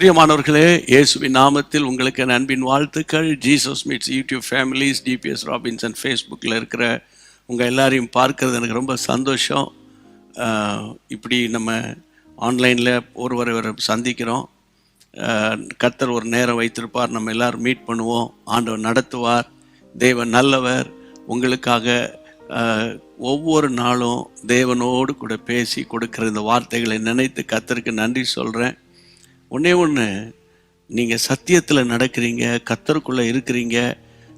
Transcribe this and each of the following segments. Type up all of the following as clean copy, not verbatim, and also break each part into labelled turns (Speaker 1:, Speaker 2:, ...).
Speaker 1: பிரியமானவர்களே, இயேசுவின் நாமத்தில் உங்களுக்கு என் அன்பின் வாழ்த்துக்கள். Jesus meets YouTube families, DPS Robinson ஃபேஸ்புக்கில் இருக்கிற உங்கள் எல்லாரையும் பார்க்கறது எனக்கு ரொம்ப சந்தோஷம். இப்படி நம்ம ஆன்லைனில் ஒருவரை சந்திக்கிறோம். கர்த்தர் ஒரு நேரம் வைத்திருப்பார், நம்ம எல்லோரும் மீட் பண்ணுவோம். ஆண்டவர் நடத்துவார். தேவன் நல்லவர். உங்களுக்காக ஒவ்வொரு நாளும் தேவனோடு கூட பேசி கொடுக்குற இந்த வார்த்தைகளை நினைத்து கர்த்தருக்கு நன்றி சொல்கிறேன். ஒன்றே ஒன்று, நீங்கள் சத்தியத்தில் நடக்கிறீங்க, கர்த்தருக்குள்ளே இருக்கிறீங்க,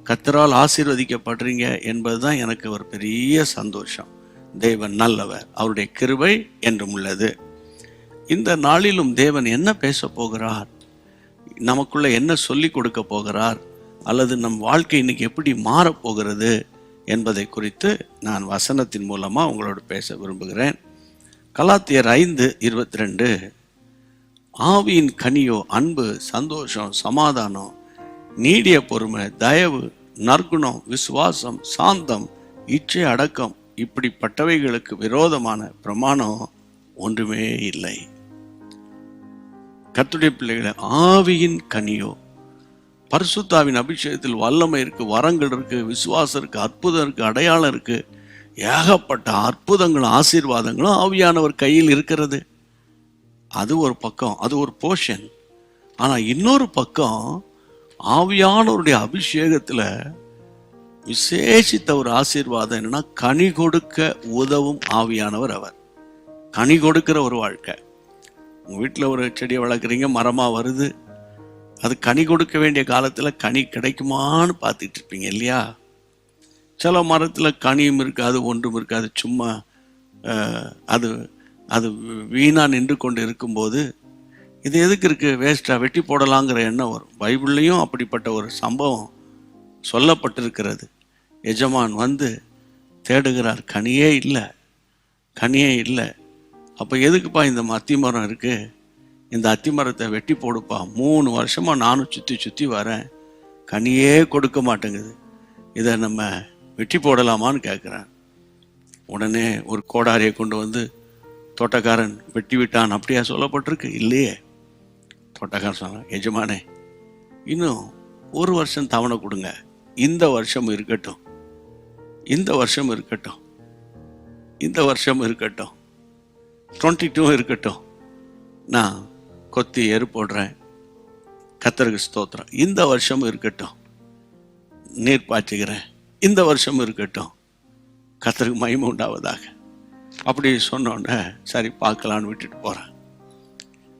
Speaker 1: கர்த்தரால் ஆசீர்வதிக்கப்படுறீங்க என்பது தான் எனக்கு ஒரு பெரிய சந்தோஷம். தேவன் நல்லவர், அவருடைய கிருபை என்றும் உள்ளது. இந்த நாளிலும் தேவன் என்ன பேச போகிறார், நமக்குள்ளே என்ன சொல்லி கொடுக்க போகிறார், அல்லது நம் வாழ்க்கை இன்னைக்கு எப்படி மாறப்போகிறது என்பதை குறித்து நான் வசனத்தின் மூலமாக உங்களோடு பேச விரும்புகிறேன். கலாத்தியர் 5:22, ஆவியின் கனியோ அன்பு, சந்தோஷம், சமாதானம், நீடிய பொறுமை, தயவு, நற்குணம், விசுவாசம், சாந்தம், இச்சை அடக்கம், இப்படிப்பட்டவைகளுக்கு விரோதமான பிரமாணம் ஒன்றுமே இல்லை. கர்த்தருடைய பிள்ளைகளை, ஆவியின் கனியோ, பரிசுத்தாவின் அபிஷேகத்தில் வல்லமை இருக்கு, வரங்கள் இருக்கு, விசுவாசம் இருக்கு, அற்புதம் இருக்கு, அடையாளம் இருக்கு, ஏகப்பட்ட அற்புதங்களும் ஆசீர்வாதங்களும் ஆவியானவர் கையில் இருக்கிறது. அது ஒரு பக்கம், அது ஒரு போர்ஷன். ஆனால் இன்னொரு பக்கம், ஆவியானவருடைய அபிஷேகத்தில் விசேஷித்த ஒரு ஆசீர்வாதம் என்னன்னா, கனி கொடுக்க உதவும் ஆவியானவர். அவர் கனி கொடுக்கிற ஒரு வாழ்க்கை. உங்கள் வீட்டில் ஒரு செடியை வளர்க்குறீங்க, மரமாக வருது, அது கனி கொடுக்க வேண்டிய காலத்தில் கனி கிடைக்குமான்னு பார்த்துட்டு இருப்பீங்க இல்லையா? சில மரத்தில் கனியும் இருக்காது, ஒன்றும் இருக்காது, சும்மா அது வீணாக நின்று கொண்டு இருக்கும்போது இது எதுக்கு இருக்குது, வேஸ்ட்டாக வெட்டி போடலாங்கிற எண்ணம் வரும். பைபிள்லேயும் அப்படிப்பட்ட ஒரு சம்பவம் சொல்லப்பட்டிருக்கிறது. எஜமான் வந்து தேடுகிறார், கனியே இல்லை, கனியே இல்லை. அப்போ எதுக்குப்பா இந்த அத்திமரம் இருக்குது, இந்த அத்திமரத்தை வெட்டி போடுப்பா, 3 வருஷமாக நானும் சுற்றி வரேன், கனியே கொடுக்க மாட்டேங்குது, இதை நம்ம வெட்டி போடலாமான்னு கேட்குறேன். உடனே ஒரு கோடாரியை கொண்டு வந்து தோட்டக்காரன் வெட்டி விட்டான். அப்படியா சொல்லப்பட்டிருக்கு? இல்லையே. தோட்டக்காரன் சொன்னான், எஜமானே இன்னும் 1 வருஷம் தவணை கொடுங்க, இந்த வருஷம் இருக்கட்டும், இந்த வருஷம் இருக்கட்டும், இந்த வருஷம் இருக்கட்டும், 22 இருக்கட்டும், நான் கொத்தி எரு போடுறேன், கர்த்தருக்கு ஸ்தோத்திரம், இந்த வருஷம் இருக்கட்டும், நீர் பாய்ச்சுகிறேன், இந்த வருஷம் இருக்கட்டும், கர்த்தருக்கு மகிமை உண்டாவதாக. அப்படி சொன்னோன்னே சரி பார்க்கலான்னு விட்டுட்டு போகிறேன்.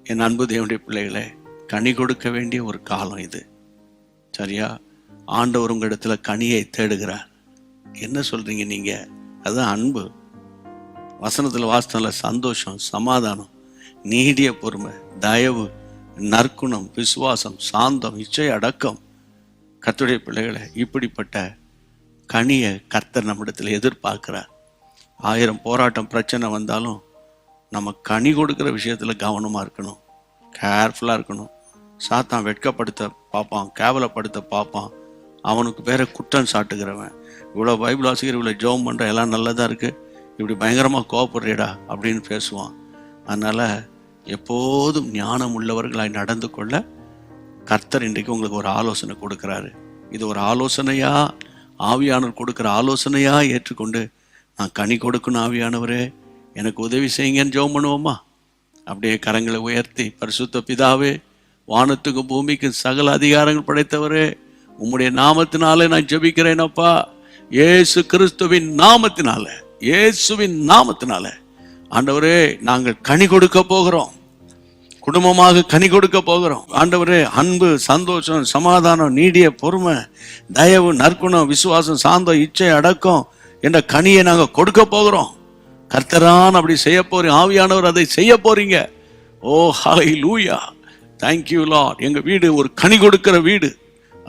Speaker 1: என் அன்பு தேவனுடைய பிள்ளைகளே, கனி கொடுக்க வேண்டிய ஒரு காலம் இது, சரியா? ஆண்டவர் உங்கள் இடத்துல கனியை தேடுகிறார். என்ன சொல்கிறீங்க நீங்கள்? அதுதான் அன்பு. வசனத்தில் வாசனல சந்தோஷம், சமாதானம், நீடிய பொறுமை, தயவு, நற்குணம், விசுவாசம், சாந்தம், இச்சை அடக்கம். கர்த்தருடைய பிள்ளைகளை, இப்படிப்பட்ட கனியை கர்த்தர் நம்மிடத்தில் எதிர்பார்க்கிறார். 1000 போராட்டம் பிரச்சனை வந்தாலும் நம்ம கனி கொடுக்குற விஷயத்தில் கவனமாக இருக்கணும், கேர்ஃபுல்லாக இருக்கணும். சாத்தான் வெட்கப்படுத்த பார்ப்பான், கேவலப்படுத்த பார்ப்பான், அவனுக்கு பேரை குற்றம் சாட்டுகிறவன். இவ்வளோ பைபிள் வாசிக்கிற, இவ்வளோ ஜெபம் பண்ணுற, எல்லாம் நல்லதாக இருக்குது, இப்படி பயங்கரமாக கோவப்படுறியடா அப்படின்னு பேசுவான். அதனால் எப்போதும் ஞானம் உள்ளவர்களாய் நடந்து கொள்ள கர்த்தர் இன்றைக்கு உங்களுக்கு ஒரு ஆலோசனை கொடுக்குறாரு. இது ஒரு ஆலோசனையா, ஆவியானவர் கொடுக்குற ஆலோசனையா ஏற்றுக்கொண்டு நான் கனி கொடுக்கணும், ஆவியானவரே எனக்கு உதவி செய்யுங்கன்னு ஜெபம் பண்ணுவோமா? அப்படியே கரங்களை உயர்த்தி, பரிசுத்த பிதாவே, வானத்துக்கும் பூமிக்கும் சகல அதிகாரங்கள் படைத்தவரே, உம்முடைய நாமத்தினாலே நான் ஜெபிக்கிறேனப்பா, இயேசு கிறிஸ்துவின் நாமத்தினால, இயேசுவின் நாமத்தினால ஆண்டவரே நாங்கள் கனி கொடுக்க போகிறோம், குடும்பமாக கனி கொடுக்க போகிறோம். ஆண்டவரே, அன்பு, சந்தோஷம், சமாதானம், நீடிய பொறுமை, தயவு, நற்குணம், விசுவாசம், சாந்தம், இச்சை அடக்கம் என்ற கனியை நாங்கள் கொடுக்க போகிறோம். கர்த்தரான் அப்படி செய்ய போறீங்க, ஆவியானவர் அதை செய்ய போறீங்க. ஓ ஹல்லேலூயா, தேங்க்யூ லார்ட். எங்கள் வீடு ஒரு கனி கொடுக்கிற வீடு,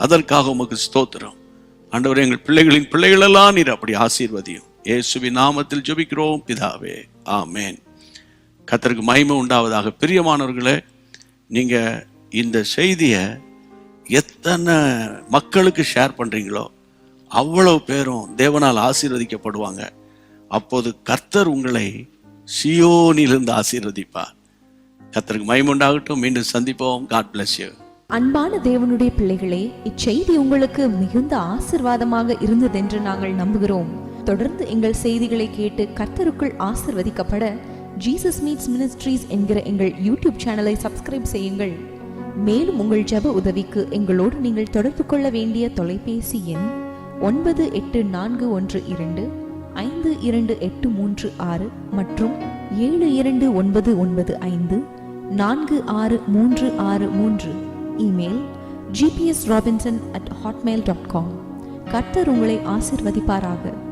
Speaker 1: அதற்காக உமக்கு ஸ்தோத்திரம். ஆண்டவரே, எங்கள் பிள்ளைகளின் பிள்ளைகளெல்லாம் நீர் அப்படி ஆசீர்வதியும். இயேசுவின் நாமத்தில் ஜெபிக்கிறோம் பிதாவே, ஆமேன். கர்த்தருக்கு மகிமை உண்டாவதாக. பிரியமானவர்களே, நீங்கள் இந்த செய்தியை எத்தனை மக்களுக்கு ஷேர் பண்ணுறீங்களோ அவ்வளவு பேரும் தேவனால் ஆசீர்வதிக்கப்படுவாங்க. அப்போது கர்த்தர் உங்களை சியோனிலிருந்து ஆசீர்வதிப்பார். கர்த்தருக்கு மகிமை உண்டாகட்டும். மீண்டும் சந்திப்போம். God bless you.
Speaker 2: அன்பான தேவனுடைய பிள்ளைகளே, இச்செய்தி உங்களுக்கு மிகுந்த ஆசீர்வாதமாக இருந்ததென்று நாங்கள் நம்புகிறோம். தொடர்ந்து எங்கள் செய்திகளை கேட்டு கர்த்தருக்குள் ஆசீர்வதிக்கப்பட ஜீசஸ் மீட்ஸ் மினிஸ்ட்ரீஸ் என்கிற எங்கள் யூடியூப் சேனலை சப்ஸ்கிரைப் செய்யுங்கள். மேலும் உங்கள் ஜெப உதவிக்கு எங்களோடு நீங்கள் தொடர்பு கொள்ள வேண்டிய தொலைபேசி எண் 9841252836 மற்றும் 7299546363. Email gpsrobinson@hotmail.com. கர்த்தர் உங்களை ஆசீர்வதிப்பாராக.